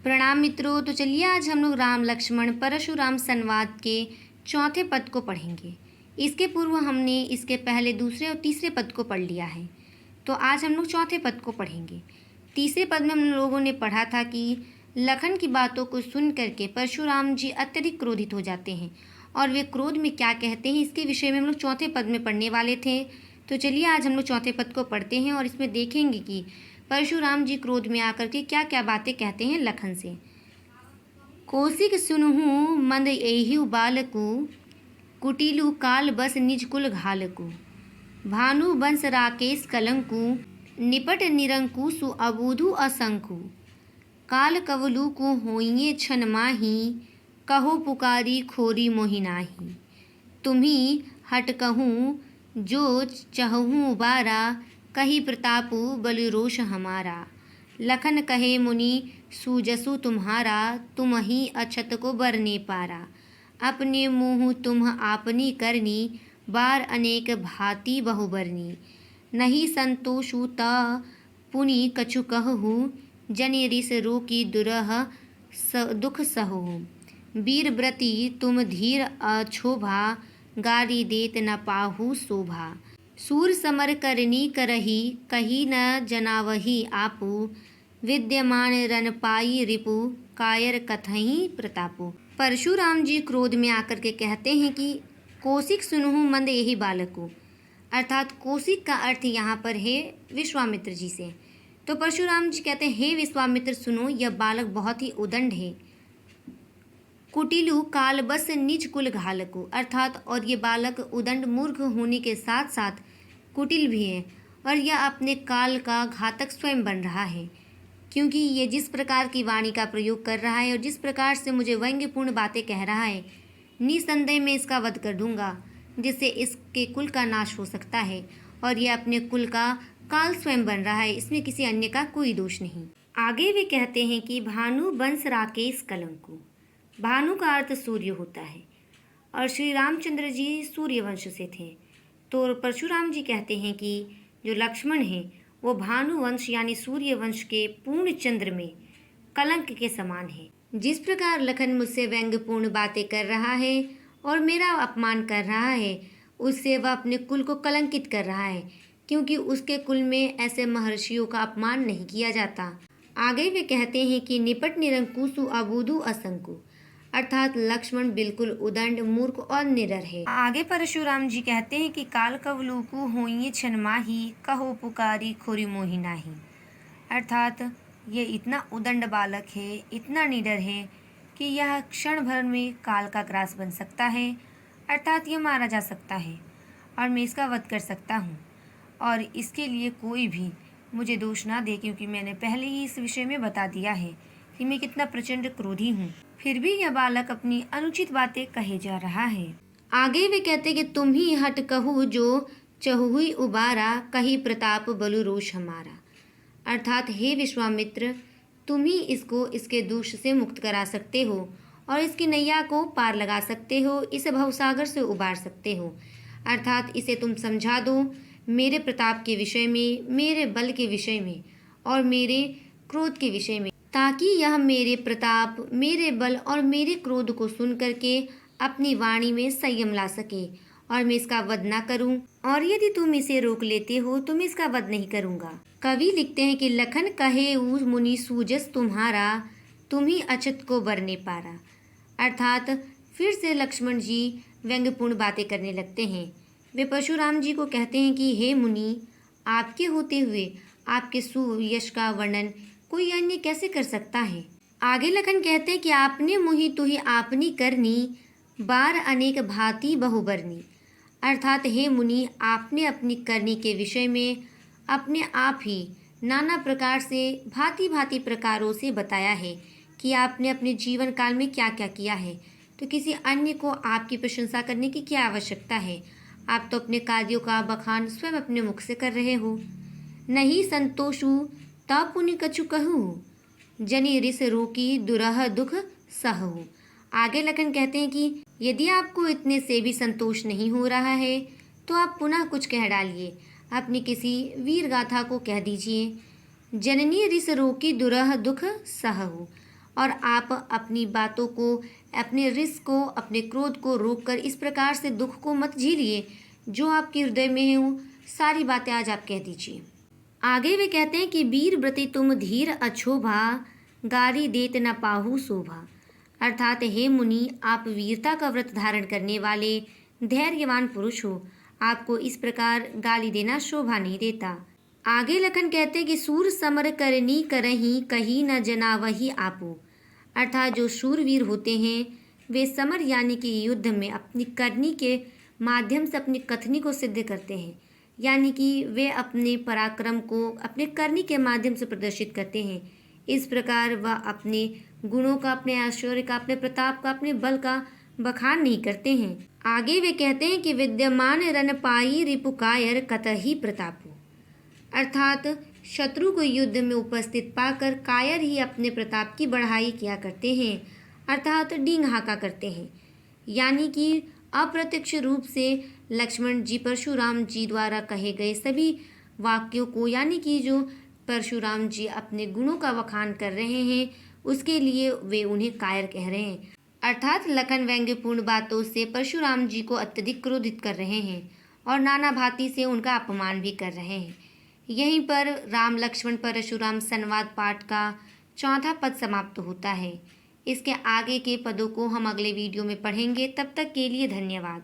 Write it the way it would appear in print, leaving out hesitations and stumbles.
प्रणाम मित्रों। तो चलिए आज हम लोग राम लक्ष्मण परशुराम संवाद के चौथे पद को पढ़ेंगे। इसके पूर्व हमने इसके पहले दूसरे और तीसरे पद को पढ़ लिया है, तो आज हम लोग चौथे पद को पढ़ेंगे। तीसरे पद में हम लोगों ने पढ़ा था कि लखन की बातों को सुन करके परशुराम जी अत्यधिक क्रोधित हो जाते हैं और वे क्रोध में क्या कहते हैं इसके विषय में हम लोग चौथे पद में पढ़ने वाले थे। तो चलिए आज हम लोग चौथे पद को पढ़ते हैं और इसमें देखेंगे कि परशुराम जी क्रोध में आकर के क्या क्या बातें कहते हैं लखन से। कौशिक सुनहु मंद एहिउ बालकु, कुटिलु काल बस निज कुल घालकु। भानु वंश राकेश कलंकु, निपट निरंकुशु अबूधु असंकु। काल कवलु को होइए छन माही, कहो पुकारी खोरी मोहि नाही। तुम्ही हट कहूँ जो चहूँ बारा, कही प्रतापु बलिरोष हमारा। लखन कहे मुनि सूजसु तुम्हारा, तुम ही अछत को बरने पारा। अपने मुँह तुम आपनी करनी, बार अनेक भांति बहुबरनी। नहीं संतोषु त पुनि कछु कहु, जनि रिस रोकी दुरह दुख सहु। वीर व्रति तुम धीर अछोभा, गारी देत न पाहु शोभा। सूर समर करनी करही, कही न जनावही आपू। विद्यमान रन पाई रिपु, कायर कथही प्रतापु। परशुराम जी क्रोध में आकर के कहते हैं कि कौशिक सुनहु मंद यही बालकु, अर्थात कौशिक का अर्थ यहाँ पर है विश्वामित्र जी से। तो परशुराम जी कहते हैं हे विश्वामित्र सुनो, यह बालक बहुत ही उदंड है। कुटिलु काल बस निज कुल घालकु, अर्थात और ये बालक उदंड मूर्ख होने के साथ साथ कुटिल भी है और यह अपने काल का घातक स्वयं बन रहा है, क्योंकि ये जिस प्रकार की वाणी का प्रयोग कर रहा है और जिस प्रकार से मुझे व्यंग्यपूर्ण बातें कह रहा है, निसंदेह मैं इसका वध कर दूंगा, जिससे इसके कुल का नाश हो सकता है। और यह अपने कुल का काल स्वयं बन रहा है, इसमें किसी अन्य का कोई दोष नहीं। आगे वे कहते हैं कि भानु वंश राकेश कलंकु। भानु का अर्थ सूर्य होता है और श्री रामचंद्र जी सूर्य वंश से थे। तो परशुराम जी कहते हैं कि जो लक्ष्मण हैं वो भानु वंश यानी सूर्य वंश के पूर्ण चंद्र में कलंक के समान है। जिस प्रकार लखन मुझसे व्यंग्यपूर्ण बातें कर रहा है और मेरा अपमान कर रहा है, उससे वह अपने कुल को कलंकित कर रहा है, क्योंकि उसके कुल में ऐसे महर्षियों का अपमान नहीं किया जाता। आगे वे कहते हैं कि निपट निरंकुशु अबूधु असंकु, अर्थात लक्ष्मण बिल्कुल उदंड मूर्ख और निडर है। आगे परशुराम जी कहते हैं कि काल कवलुकु होइए छन माही, कहो पुकारी खोरी मोहि नाही। अर्थात ये इतना उदंड बालक है, इतना निडर है कि यह क्षण भर में काल का ग्रास बन सकता है, अर्थात ये मारा जा सकता है और मैं इसका वध कर सकता हूँ और इसके लिए कोई भी मुझे दोष ना दे, क्योंकि मैंने पहले ही इस विषय में बता दिया है कि मैं कितना प्रचंड क्रोधी हूँ। फिर भी यह बालक अपनी अनुचित बातें कहे जा रहा है। आगे वे कहते कि तुम ही हट कहू जो चहुई उबारा, कही प्रताप बलु रोष हमारा। अर्थात हे विश्वामित्र, तुम ही इसको इसके दोष से मुक्त करा सकते हो और इसकी नैया को पार लगा सकते हो, इसे भवसागर से उबार सकते हो। अर्थात इसे तुम समझा दो मेरे प्रताप के विषय में, मेरे बल के विषय में और मेरे क्रोध के विषय में, ताकि यह मेरे प्रताप, मेरे बल और मेरे क्रोध को सुन करके अपनी वाणी में संयम ला सके और मैं इसका वध ना करूं। और यदि तुम इसे रोक लेते हो तो मैं इसका वध नहीं करूंगा। कवि लिखते हैं कि लखन कहे मुनि सूजस तुम्हारा, तुम ही अछत को बरने पारा। अर्थात फिर से लक्ष्मण जी व्यंग्यपूर्ण बातें करने लगते हैं। वे परशुराम जी को कहते हैं कि हे मुनि, आपके होते हुए आपके सुयश का वर्णन कोई अन्य कैसे कर सकता है। आगे लखन कहते हैं कि आपने मुहि तुहि आपनी करनी, बार अनेक भांति बहुबरनी। अर्थात हे मुनि, आपने अपनी करनी के विषय में अपने आप ही नाना प्रकार से भांति भांति प्रकारों से बताया है कि आपने अपने जीवन काल में क्या क्या किया है। तो किसी अन्य को आपकी प्रशंसा करने की क्या आवश्यकता है, आप तो अपने कार्यों का बखान स्वयं अपने मुख से कर रहे हो। नहीं संतोषु ता पुनि कछु कहूँ, जनि रिस रोकी दुरह दुख सहु। आगे लखन कहते हैं कि यदि आपको इतने से भी संतोष नहीं हो रहा है तो आप पुनः कुछ कह डालिए, अपनी किसी वीर गाथा को कह दीजिए। जननी रिस रोकी दुरह दुख सहु, और आप अपनी बातों को, अपने रिश्क को, अपने क्रोध को रोककर इस प्रकार से दुख को मत झेलिए। जो आपके हृदय में है वो सारी बातें आज आप कह दीजिए। आगे वे कहते हैं कि वीर व्रते तुम धीर अछोभा, गारी देत न पाहु शोभा। अर्थात हे मुनि, आप वीरता का व्रत धारण करने वाले धैर्यवान पुरुष हो। आपको इस प्रकार गाली देना शोभा नहीं देता। आगे लखन कहते हैं कि सूर समर करनी करही, कही न जनावही आपो। अर्थात जो शूरवीर होते हैं वे समर यानी कि युद्ध में अपनी करनी के माध्यम से अपनी कथनी को सिद्ध करते हैं, यानी कि वे अपने पराक्रम को अपने करनी के माध्यम से प्रदर्शित करते हैं। इस प्रकार वह अपने गुणों का, अपने ऐश्वर्य का, अपने प्रताप का, अपने बल का बखान नहीं करते हैं। आगे वे कहते हैं कि विद्यमान रन पाई रिपुकायर कतही प्रतापो। अर्थात शत्रु को युद्ध में उपस्थित पाकर कायर ही अपने प्रताप की बढ़ाई किया करते हैं, अर्थात डींग हाँका करते हैं। यानी कि अप्रत्यक्ष रूप से लक्ष्मण जी परशुराम जी द्वारा कहे गए सभी वाक्यों को, यानी कि जो परशुराम जी अपने गुणों का बखान कर रहे हैं उसके लिए वे उन्हें कायर कह रहे हैं। अर्थात लखन व्यंग्यपूर्ण बातों से परशुराम जी को अत्यधिक क्रोधित कर रहे हैं और नाना भांति से उनका अपमान भी कर रहे हैं। यहीं पर राम लक्ष्मण परशुराम संवाद पाठ का चौथा पद समाप्त होता है। इसके आगे के पदों को हम अगले वीडियो में पढ़ेंगे। तब तक के लिए धन्यवाद।